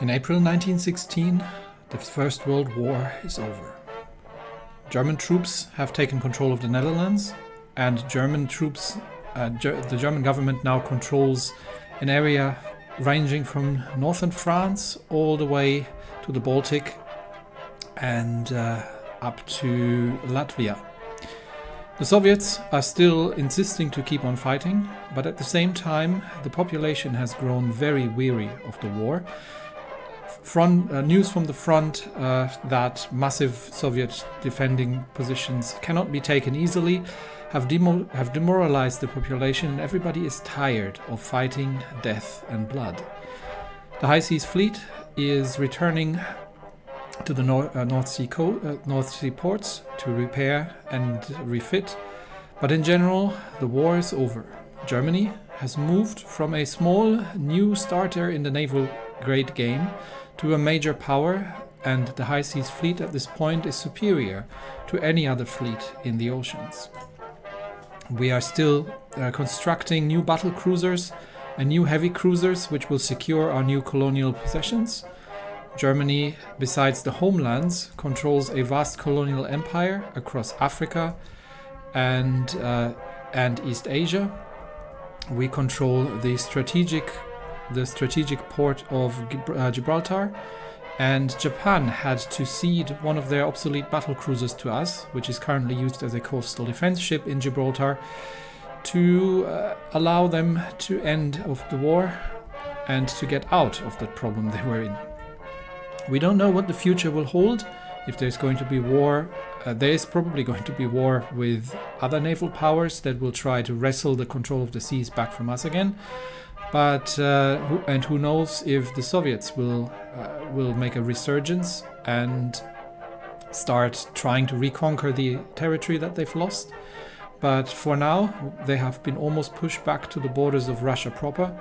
In April 1916, the First World War is over. German troops have taken control of the Netherlands, and the German government now controls an area ranging from northern France all the way to the Baltic and up to Latvia. The Soviets are still insisting to keep on fighting, but at the same time the population has grown very weary of the war. News from the front that massive Soviet defending positions cannot be taken easily have demoralized the population, and everybody is tired of fighting death and blood. The High Seas Fleet is returning to the North Sea ports to repair and refit, but in general the war is over. Germany has moved from a small new starter in the naval grade game to a major power, and the High Seas Fleet at this point is superior to any other fleet in the oceans. We are still constructing new battle cruisers and new heavy cruisers which will secure our new colonial possessions. Germany, besides the homelands, controls a vast colonial empire across Africa and East Asia. We control the strategic port of Gibraltar, and Japan had to cede one of their obsolete battle cruisers to us, which is currently used as a coastal defense ship in Gibraltar, to allow them to end of the war and to get out of the problem they were in. We don't know what the future will hold. If there's going to be war, there is probably going to be war with other naval powers that will try to wrestle the control of the seas back from us again. But who knows if the Soviets will make a resurgence and start trying to reconquer the territory that they've lost. But for now, they have been almost pushed back to the borders of Russia proper,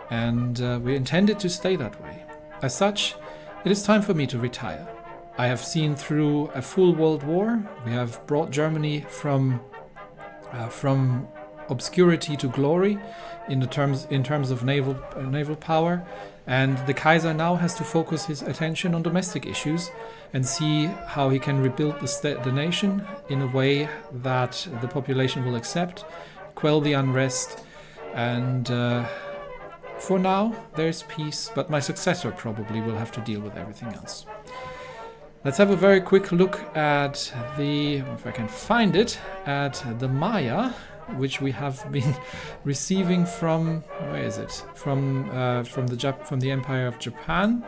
and we intended to stay that way. As such, it is time for me to retire. I have seen through a full world war. We have brought Germany from obscurity to glory in terms of naval power, and the Kaiser now has to focus his attention on domestic issues and see how he can rebuild the nation in a way that the population will accept, quell the unrest, and for now there's peace, but my successor probably will have to deal with everything else. Let's have a very quick look at if I can find it, at the Maya, which we have been receiving from, where is it? From the Empire of Japan.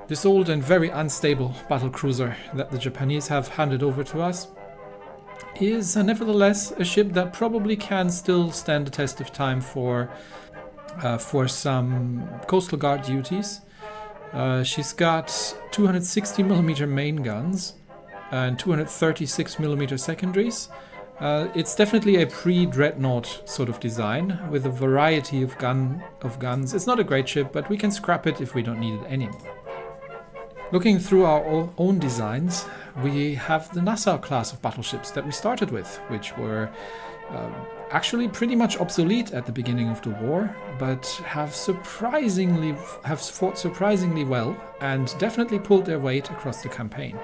This old and very unstable battle cruiser that the Japanese have handed over to us is nevertheless a ship that probably can still stand the test of time for some coastal guard duties. She's got 260mm main guns and 236mm secondaries. It's definitely a pre-Dreadnought sort of design with a variety of guns. It's not a great ship, but we can scrap it if we don't need it anymore. Looking through our own designs, we have the Nassau class of battleships that we started with, which were actually pretty much obsolete at the beginning of the war, but have fought surprisingly well and definitely pulled their weight across the campaign.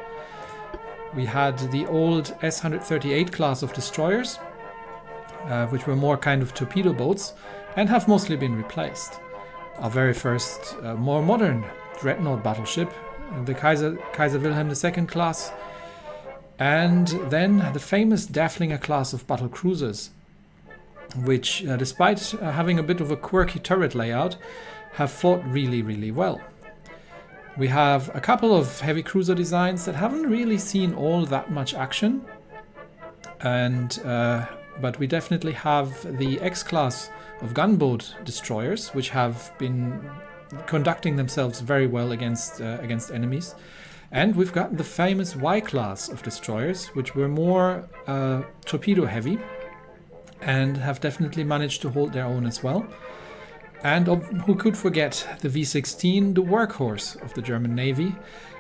We had the old S-138 class of destroyers, which were more kind of torpedo boats and have mostly been replaced. Our very first more modern Dreadnought battleship, the Kaiser Wilhelm II class, and then the famous Derfflinger class of battle cruisers, which despite having a bit of a quirky turret layout, have fought really, really well. We have a couple of heavy cruiser designs that haven't really seen all that much action, but we definitely have the X-class of gunboat destroyers, which have been conducting themselves very well against enemies. And we've got the famous Y-class of destroyers, which were more torpedo heavy and have definitely managed to hold their own as well. And who could forget the V-16, the workhorse of the German Navy,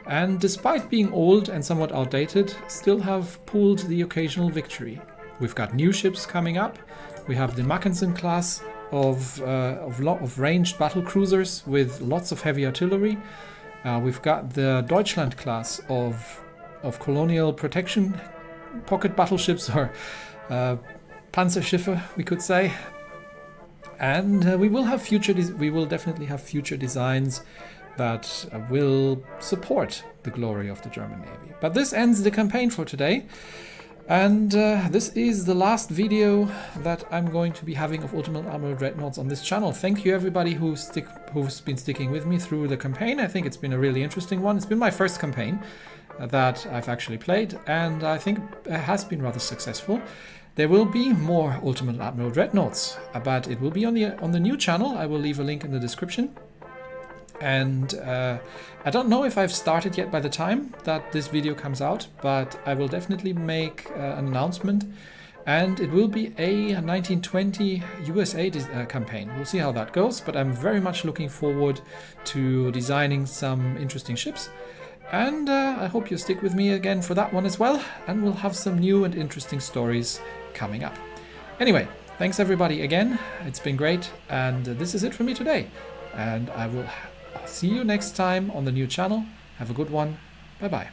and despite being old and somewhat outdated, still have pulled the occasional victory. We've got new ships coming up. We have the Mackensen class of ranged battle cruisers with lots of heavy artillery. We've got the Deutschland class of colonial protection pocket battleships, or Panzerschiffe, we could say. And we will definitely have future designs that will support the glory of the German Navy. But this ends the campaign for today. And this is the last video that I'm going to be having of Ultimate Admiral Dreadnoughts on this channel. Thank you everybody who's been sticking with me through the campaign. I think it's been a really interesting one. It's been my first campaign that I've actually played, and I think it has been rather successful. There will be more Ultimate Admiral Dreadnoughts, but it will be on the new channel. I will leave a link in the description. And I don't know if I've started yet by the time that this video comes out, but I will definitely make an announcement, and it will be a 1920 USA campaign. We'll see how that goes, but I'm very much looking forward to designing some interesting ships, and I hope you stick with me again for that one as well, and we'll have some new and interesting stories coming up. Anyway, thanks everybody again. It's been great, and this is it for me today, and I will see you next time on the new channel. Have a good one. Bye bye.